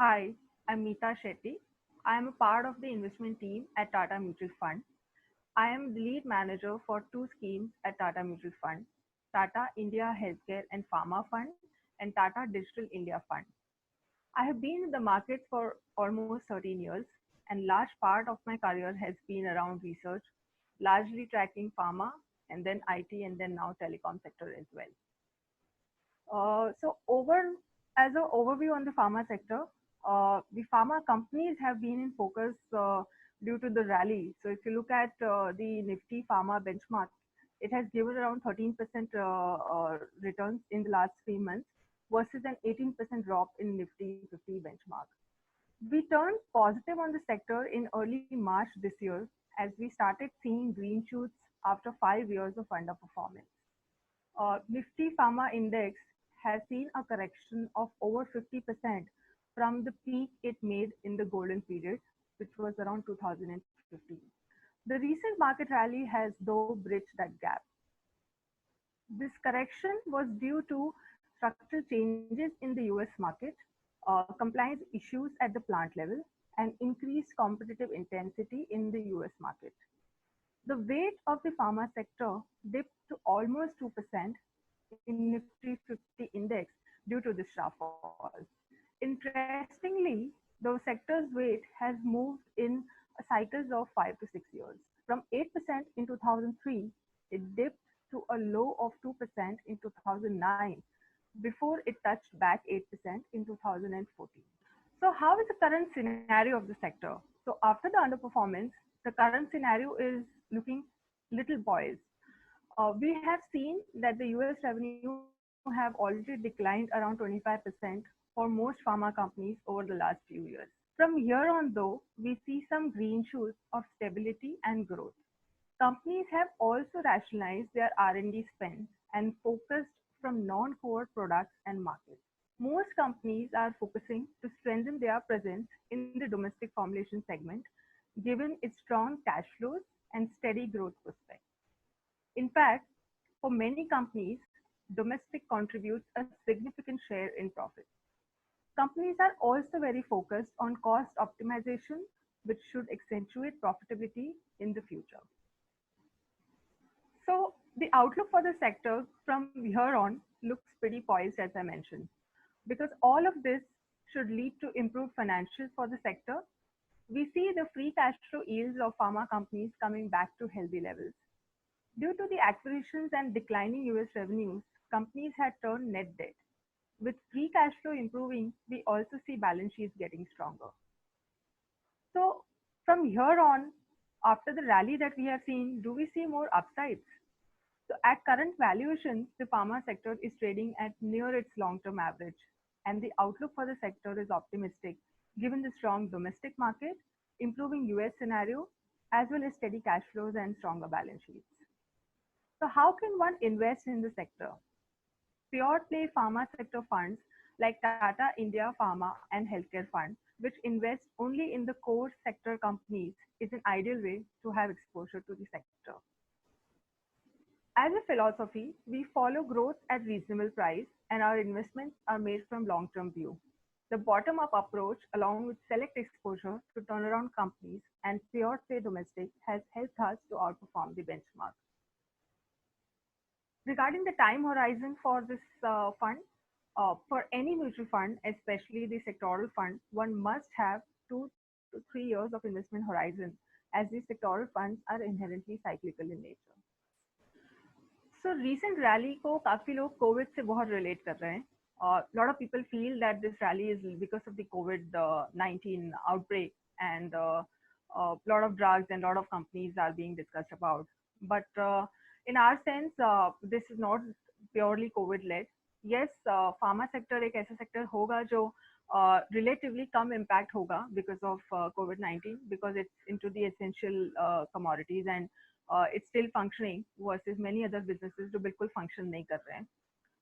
Hi, I'm Meeta Shetty. I am a part of the investment team at Tata Mutual Fund. I am the lead manager for two schemes at Tata Mutual Fund, Tata India Healthcare and Pharma Fund and Tata Digital India Fund. I have been in the market for almost 13 years, and large part of my career has been around research, largely tracking pharma and then IT and then now telecom sector as well. So over as an overview on the pharma sector, the pharma companies have been in focus due to the rally. So if you look at the Nifty Pharma benchmark, it has given around 13% returns in the last 3 months versus an 18% drop in Nifty 50 benchmark. We turned positive on the sector in early March this year as we started seeing green shoots after 5 years of underperformance. Nifty Pharma Index has seen a correction of over 50% from the peak it made in the golden period, which was around 2015. The recent market rally has though bridged that gap. This correction was due to structural changes in the US market, compliance issues at the plant level, and increased competitive intensity in the US market. The weight of the pharma sector dipped to almost 2% in Nifty 50 index due to this sharp fall. Interestingly, the sector's weight has moved in cycles of 5 to 6 years. From 8% in 2003, it dipped to a low of 2% in 2009 before it touched back 8% in 2014. So, how is the current scenario of the sector? So, after the underperformance, the current scenario is looking little poised. We have seen that the US revenue have already declined around 25% for most pharma companies over the last few years. From here on, though, we see some green shoots of stability and growth. Companies have also rationalized their R&D spend and focused from non-core products and markets. Most companies are focusing to strengthen their presence in the domestic formulation segment, given its strong cash flows and steady growth prospects. In fact, for many companies, domestic contributes a significant share in profits. Companies are also very focused on cost optimization, which should accentuate profitability in the future. So, the outlook for the sector from here on looks pretty poised, as I mentioned, because all of this should lead to improved financials for the sector. We see the free cash flow yields of pharma companies coming back to healthy levels. Due to the acquisitions and declining US revenues, companies had turned net debt. With free cash flow improving, we also see balance sheets getting stronger. So, from here on, after the rally that we have seen, do we see more upsides? So, at current valuations, the pharma sector is trading at near its long term average, and the outlook for the sector is optimistic given the strong domestic market, improving US scenario, as well as steady cash flows and stronger balance sheets. So, how can one invest in the sector? Pure play pharma sector funds like Tata India Pharma and Healthcare Fund, which invest only in the core sector companies, is an ideal way to have exposure to the sector. As a philosophy, we follow growth at reasonable price and our investments are made from long-term view. The bottom-up approach, along with select exposure to turnaround companies and pure play domestic, has helped us to outperform the benchmark. Regarding the time horizon for this fund, for any mutual fund, especially the sectoral fund, one must have 2 to 3 years of investment horizon, as these sectoral funds are inherently cyclical in nature. So recent rally को काफी लोग Covid से बहुत relate कर रहे हैं. Lot of people feel that this rally is because of the COVID-19 outbreak, and lot of drugs and lot of companies are being discussed about. But in our sense, this is not purely COVID led. Yes, pharma sector एक ऐसा sector होगा जो relatively कम impact होगा because of COVID-19, because it's into the essential commodities, and it's still functioning versus many other businesses जो बिल्कुल function नहीं कर रहे हैं.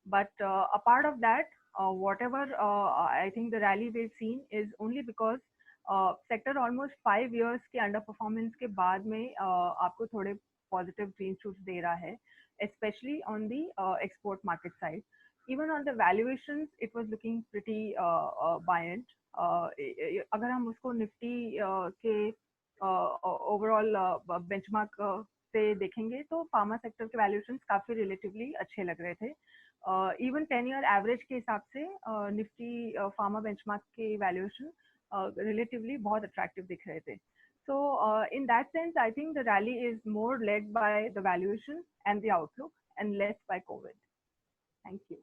But apart of that, whatever I think the rally we've seen is only because sector almost 5 years के underperformance के बाद में आपको थोड़े positive green shoots दे रहा है, especially on the export market side. Even on the valuations, it was looking pretty buoyant. अगर हम उसको निफ्टी के ओवरऑल बेंचमार्क से देखेंगे तो फार्मा सेक्टर के वैल्यूएशंस काफी रिलेटिवली अच्छे लग रहे थे. इवन 10 ईयर एवरेज के हिसाब से निफ्टी फार्मा बेंचमार्क के वैल्यूएशन रिलेटिवली बहुत अट्रैक्टिव दिख रहे थे. So in that sense, I think the rally is more led by the valuation and the outlook and less by COVID. Thank you.